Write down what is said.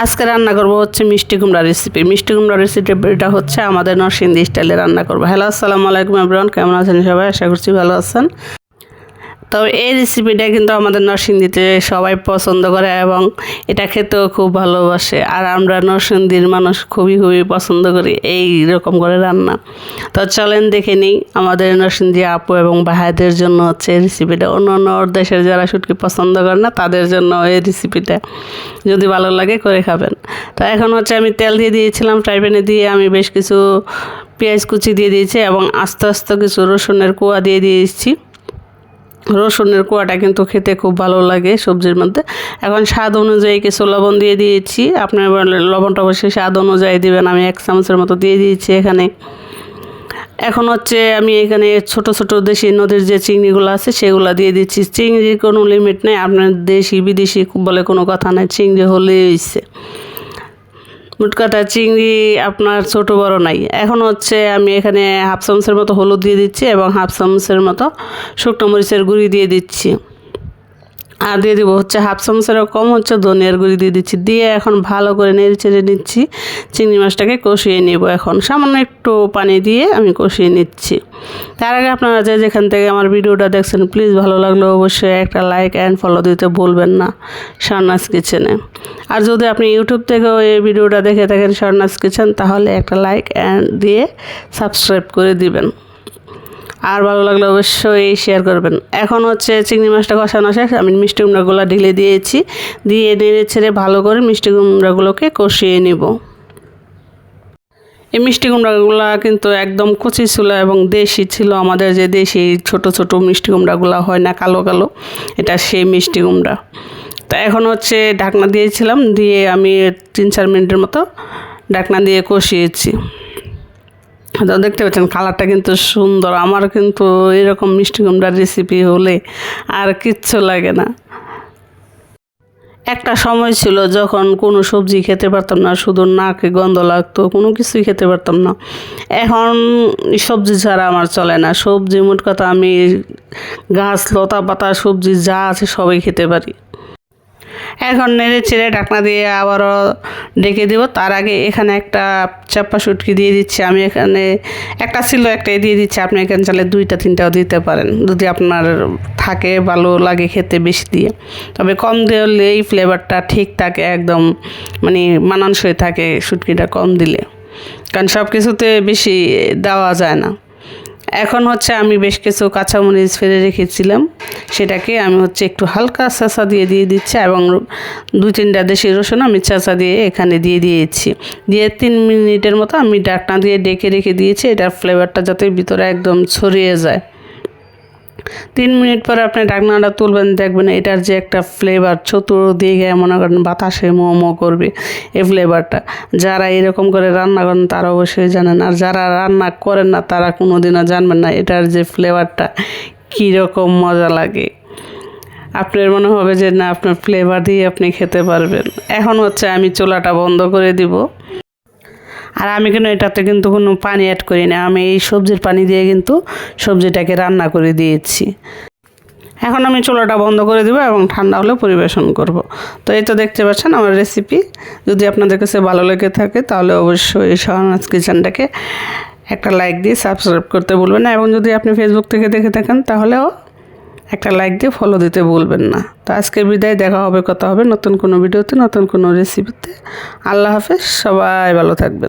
আজকে রান্না করব হচ্ছে মিষ্টি কুমড়া রেসিপি। মিষ্টি কুমড়া রেসিপিটা হচ্ছে আমাদের নরসিংদী স্টাইলে রান্না করব। হ্যালো, আসসালামু আলাইকুম এভরিওয়ান, কেমন আছেন সবাই? আশা করছি ভালো আছেন। তবে এই রেসিপিটা কিন্তু আমাদের নরসিংদীতে সবাই পছন্দ করে এবং এটা খেতেও খুব ভালোবাসে। আর আমরা নরসিংদীর মানুষ খুবই পছন্দ করি এই রকম করে রান্না। তো চলেন দেখে নিই আমাদের নরসিংদী আপু এবং ভাইদের জন্য হচ্ছে এই রেসিপিটা। অন্য দেশের যারা শুটকি পছন্দ করে না তাদের জন্য এই রেসিপিটা যদি ভালো লাগে করে খাবেন। তো এখন হচ্ছে আমি তেল দিয়ে দিয়েছিলাম ফ্রাই প্যানে, দিয়ে আমি বেশ কিছু পেঁয়াজ কুচি দিয়ে দিয়েছি এবং আস্তে আস্তে কিছু রসুনের কোয়া দিয়ে দিয়েছি। রসুনের কোয়াটা কিন্তু খেতে খুব ভালো লাগে সবজির মধ্যে। এখন স্বাদ অনুযায়ী কিছু লবণ দিয়ে দিয়েছি। আপনার লবণটা অবশ্যই স্বাদ অনুযায়ী দিবেন। আমি 1 চামচের মতো দিয়ে দিয়েছি এখানে। এখন হচ্ছে আমি এখানে ছোট ছোট দেশি নদীর যে চিংড়িগুলো আছে সেগুলো দিয়ে দিচ্ছি। চিংড়ির কোনো লিমিট নেই, আপনার দেশি বিদেশি বলে কোনো কথা নাই, চিংড়ি হলেই হয়েছে। মোটকাটা চিংড়ি আপনার ছোট বড় নাই। এখন হচ্ছে আমি এখানে 1/2 চামচের মতো হলুদ দিয়ে দিচ্ছি এবং 1/2 চামচের মতো শুকনো মরিচের গুঁড়ি দিয়ে দিচ্ছি। আর দিয়ে দিব হচ্ছে 1/2 চামচেরও কম হচ্ছে ধনিয়ার গুঁড়ি দিয়ে দিচ্ছি। দিয়ে এখন ভালো করে নেড়ে চেড়ে নিচ্ছি। চিংড়ি মাছটাকে কষিয়ে নেব। এখন সামান্য একটু পানি দিয়ে আমি কষিয়ে নিচ্ছি। তার আগে আপনারা যেখান থেকে আমার ভিডিওটা দেখছেন প্লিজ ভালো লাগলে অবশ্যই একটা লাইক অ্যান্ড ফলো দিতে ভুলবেন না শারনাজ কিচেনে। আর যদি আপনি ইউটিউব থেকেও এই ভিডিওটা দেখে থাকেন শারনাজ কিচেন, তাহলে একটা লাইক অ্যান্ড দিয়ে সাবস্ক্রাইব করে দিবেন। আর ভালো লাগলে অবশ্যই শেয়ার করবেন। এখন হচ্ছে চিংড়ি মাছটা কষানো শেষ, আমি মিষ্টি কুমড়াগুলো ঢেলে দিয়েছি। দিয়ে নেড়ে ছেড়ে ভালো করে মিষ্টি কুমড়াগুলোকে কষিয়ে নেব। এই মিষ্টি কুমড়াগুলো কিন্তু একদম কচি ছিল এবং দেশি ছিল, আমাদের যে দেশি ছোট ছোট মিষ্টি কুমড়াগুলো হয় না কালো কালো, এটা সেই মিষ্টি কুমড়া। তো এখন হচ্ছে ঢাকনা দিয়েছিলাম, দিয়ে আমি 3-4 মিনিটের মতো ঢাকনা দিয়ে কষিয়েছি। তো দেখতে পাচ্ছেন কালারটা কিন্তু সুন্দর। আমার কিন্তু এরকম মিষ্টি কুমড়ার রেসিপি হলে আর কিচ্ছু লাগে না। একটা সময় ছিল যখন কোনো সবজি খেতে পারতাম না, শুধু নাকে গন্ধ লাগতো, কোনো কিছুই খেতে পারতাম না। এখন সবজি ছাড়া আমার চলে না। সবজি মোট কথা আমি গাছ লতা পাতা সবজি যা আছে সবই খেতে পারি। এখন নেড়ে চেড়ে ঢাকনা দিয়ে আবারও ডেকে দেবো। তার আগে এখানে একটা চাপ্পা শুটকি দিয়ে দিচ্ছি। আমি এখানে একটা ছিল, একটাই দিয়ে দিচ্ছি। আপনি এখানে চাইলে 2-3টাও দিতে পারেন যদি আপনার থাকে, ভালো লাগে খেতে বেশি দিয়ে। তবে কম দিলে এই ফ্লেভারটা ঠিক থাকে, একদম মানে মানানসই থাকে শুটকিটা কম দিলে, কারণ সব কিছুতে বেশি দেওয়া যায় না। এখন হচ্ছে আমি বেশ কিছু কাঁচামরিচ ফেলে রেখেছিলাম, সেটাকে আমি হচ্ছে একটু হালকা চেঁচা দিয়ে দিচ্ছি এবং 2-3টা দেশি রসুন আমি চেঁচা দিয়ে এখানে দিয়ে দিয়েছি। দিয়ে 3 মিনিটের মতো আমি ঢাকনা দিয়ে ডেকে রেখে দিয়েছি, এটার ফ্লেভারটা যাতে ভিতরে একদম ছড়িয়ে যায়। 3 মিনিট পরে আপনি ঢাকনাটা তুলবেন, দেখবেন এটার যে একটা ফ্লেভার চতুর্দিকে মনে করেন বাতাসে মোমো করবে এই ফ্লেভারটা। যারা এরকম করে রান্না করেন তারা অবশ্যই জানেন, আর যারা রান্না করেন না তারা কোনোদিনও জানবেন না এটার যে ফ্লেভারটা কীরকম মজা লাগে। আপনার মনে হবে যে না, আপনার ফ্লেভার দিয়ে আপনি খেতে পারবেন। এখন হচ্ছে আমি চুলাটা বন্ধ করে দিব। আর আমি কিন্তু এটাতে কিন্তু কোনো পানি অ্যাড করি না, আমি এই সবজির পানি দিয়ে কিন্তু সবজিটাকে রান্না করে দিয়েছি। এখন আমি চুলাটা বন্ধ করে দেবো এবং ঠান্ডা হলে পরিবেশন করব। তো এই তো দেখতে পাচ্ছেন আমার রেসিপি। যদি আপনাদের কাছে ভালো লেগে থাকে তাহলে অবশ্যই শারনাজ কিচেনটাকে একটা লাইক দিয়ে সাবস্ক্রাইব করতে ভুলবেন না, এবং যদি আপনি ফেসবুক থেকে দেখে থাকেন তাহলেও একটা লাইক দিয়ে ফলো দিতে ভুলবেন না। তো আজকের বিদায়, দেখা হবে কথা হবে নতুন কোনো ভিডিওতে নতুন কোনো রেসিপিতে। আল্লাহ হাফেজ, সবাই ভালো থাকবেন।